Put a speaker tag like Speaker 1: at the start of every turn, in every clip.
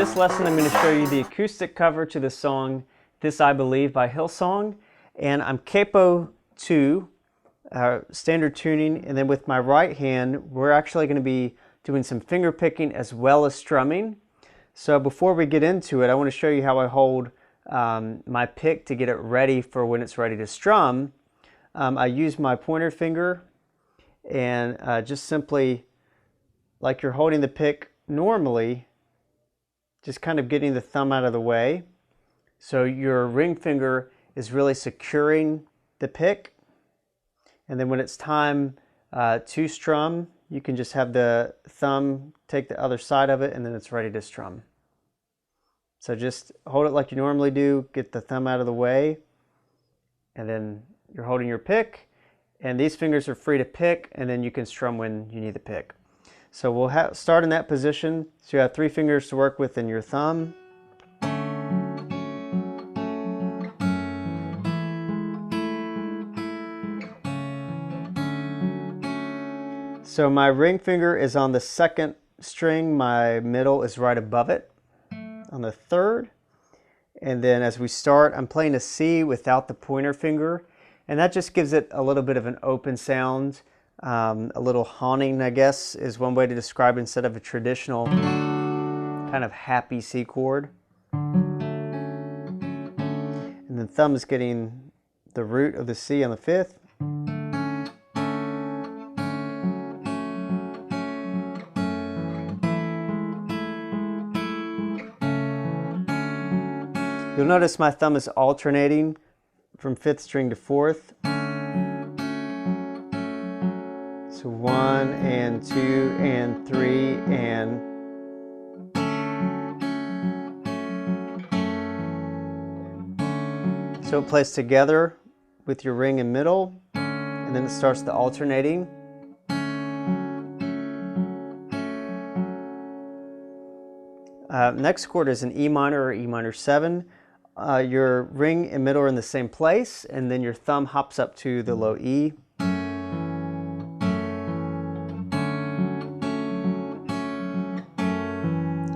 Speaker 1: this lesson, I'm going to show you the acoustic cover to the song This I Believe by Hillsong. And I'm capo 2, standard tuning, and then with my right hand, we're actually going to be doing some finger picking as well as strumming. So before we get into it, I want to show you how I hold my pick to get it ready for when it's ready to strum. I use my pointer finger and just simply, like you're holding the pick normally, just kind of getting the thumb out of the way. So your ring finger is really securing the pick. And then when it's time to strum, you can just have the thumb take the other side of it, and then it's ready to strum. So just hold it like you normally do, get the thumb out of the way, and then you're holding your pick, and these fingers are free to pick, and then you can strum when you need the pick. So we'll start in that position. So you have 3 fingers to work with in your thumb. So my ring finger is on the 2nd string, my middle is right above it on the 3rd. And then as we start, I'm playing a C without the pointer finger, and that just gives it a little bit of an open sound. A little haunting, I guess, is one way to describe it, instead of a traditional kind of happy C chord. And the thumb is getting the root of the C on the 5th. You'll notice my thumb is alternating from 5th string to 4th. So 1 and 2 and 3 and so it plays together with your ring and middle, and then it starts the alternating. Next chord is an E minor or E minor 7. Your ring and middle are in the same place, and then your thumb hops up to the low E.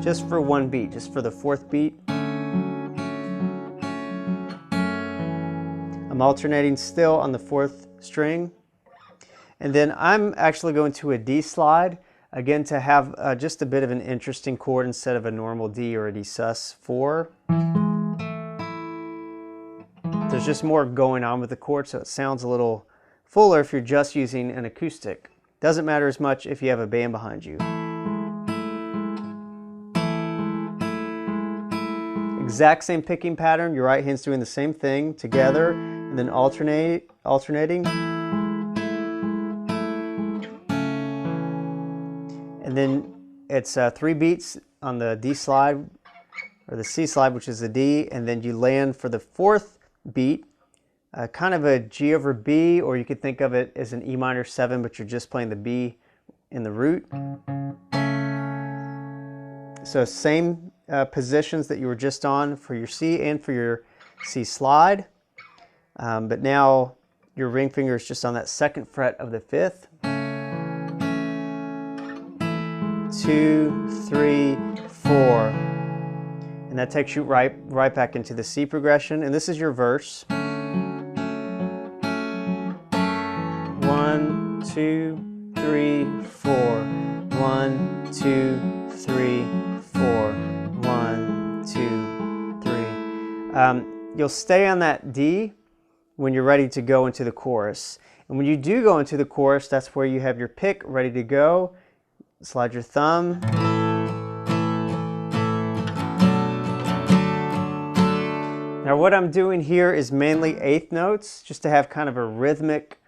Speaker 1: Just for one beat, just for the 4th beat. I'm alternating still on the 4th string. And then I'm actually going to a D slide, again to have just a bit of an interesting chord instead of a normal D or a D sus4. There's just more going on with the chord, so it sounds a little fuller if you're just using an acoustic. Doesn't matter as much if you have a band behind you. Exact same picking pattern. Your right hand's doing the same thing together, and then alternating. And then it's 3 beats on the D slide, or the C slide, which is the D, and then you land for the 4th beat, kind of a G over B, or you could think of it as an E minor 7, but you're just playing the B in the root. So same positions that you were just on for your C and for your C slide, but now your ring finger is just on that 2nd fret of the 5th. 2, 3, 4, and that takes you right back into the C progression, and this is your verse. 1, 2, 3, 4. 1, 2, 3, 4. 1, 2, 3. You'll stay on that D when you're ready to go into the chorus. And when you do go into the chorus, that's where you have your pick ready to go. Slide your thumb. Now what I'm doing here is mainly 8th notes, just to have kind of a rhythmic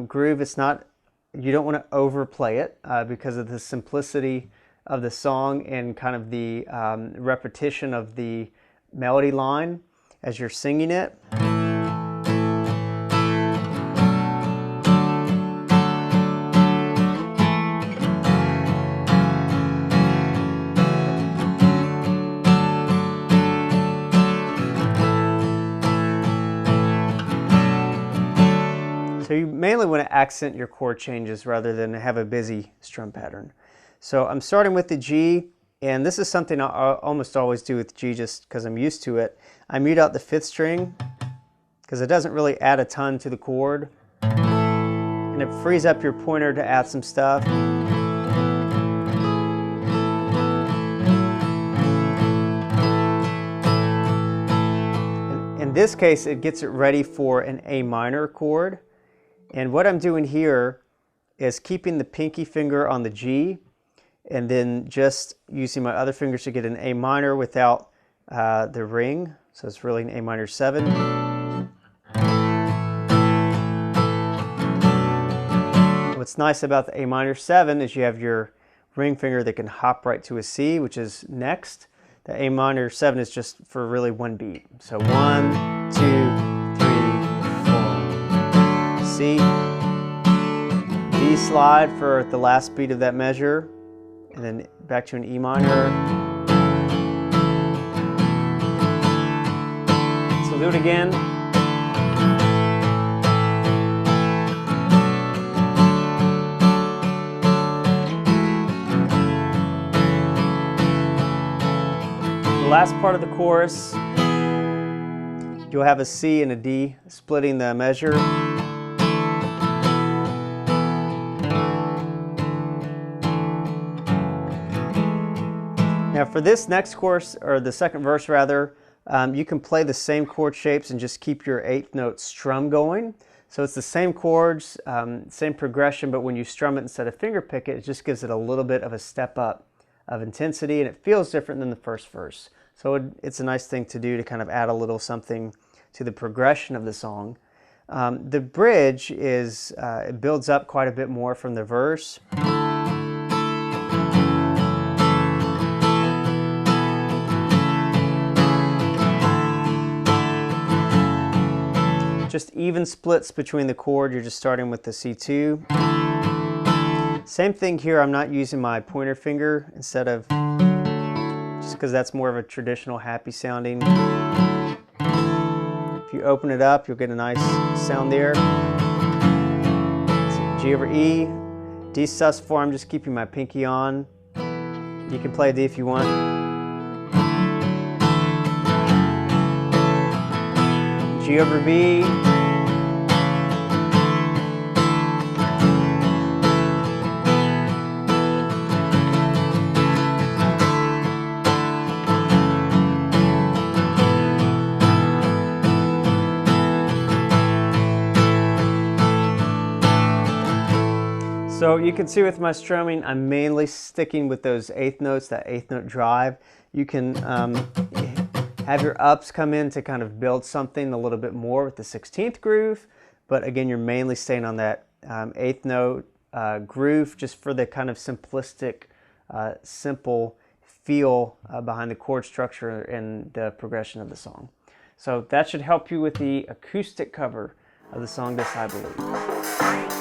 Speaker 1: groove. It's not, you don't want to overplay it because of the simplicity of the song and kind of the repetition of the melody line as you're singing it. So you mainly want to accent your chord changes rather than have a busy strum pattern. So I'm starting with the G, And this is something I almost always do with G just because I'm used to it. I mute out the 5th string because it doesn't really add a ton to the chord. And it frees up your pointer to add some stuff. In this case, it gets it ready for an A minor chord. And what I'm doing here is keeping the pinky finger on the G and then just using my other fingers to get an A minor without the ring. So it's really an A minor 7. What's nice about the A minor 7 is you have your ring finger that can hop right to a C, which is next. The A minor 7 is just for really one beat. So 1, 2, 3, 4. C. D slide for the last beat of that measure. And then back to an E minor. So do it again. The last part of the chorus, you'll have a C and a D splitting the measure. Now for this next chorus, or the second verse rather, you can play the same chord shapes and just keep your 8th note strum going. So it's the same chords, same progression, but when you strum it instead of finger pick it, it just gives it a little bit of a step up of intensity, and it feels different than the first verse. So it's a nice thing to do to kind of add a little something to the progression of the song. The bridge is, it builds up quite a bit more from the verse. Just even splits between the chord. You're just starting with the C2. Same thing here, I'm not using my pointer finger instead of, just because that's more of a traditional happy sounding. If you open it up, you'll get a nice sound there. So G over E, D sus4, I'm just keeping my pinky on. You can play a D if you want. G over B. So you can see with my strumming, I'm mainly sticking with those 8th notes, that 8th note drive. You can have your ups come in to kind of build something a little bit more with the 16th groove, but again, you're mainly staying on that 8th note groove just for the kind of simplistic, simple feel behind the chord structure and the progression of the song. So that should help you with the acoustic cover of the song This I Believe.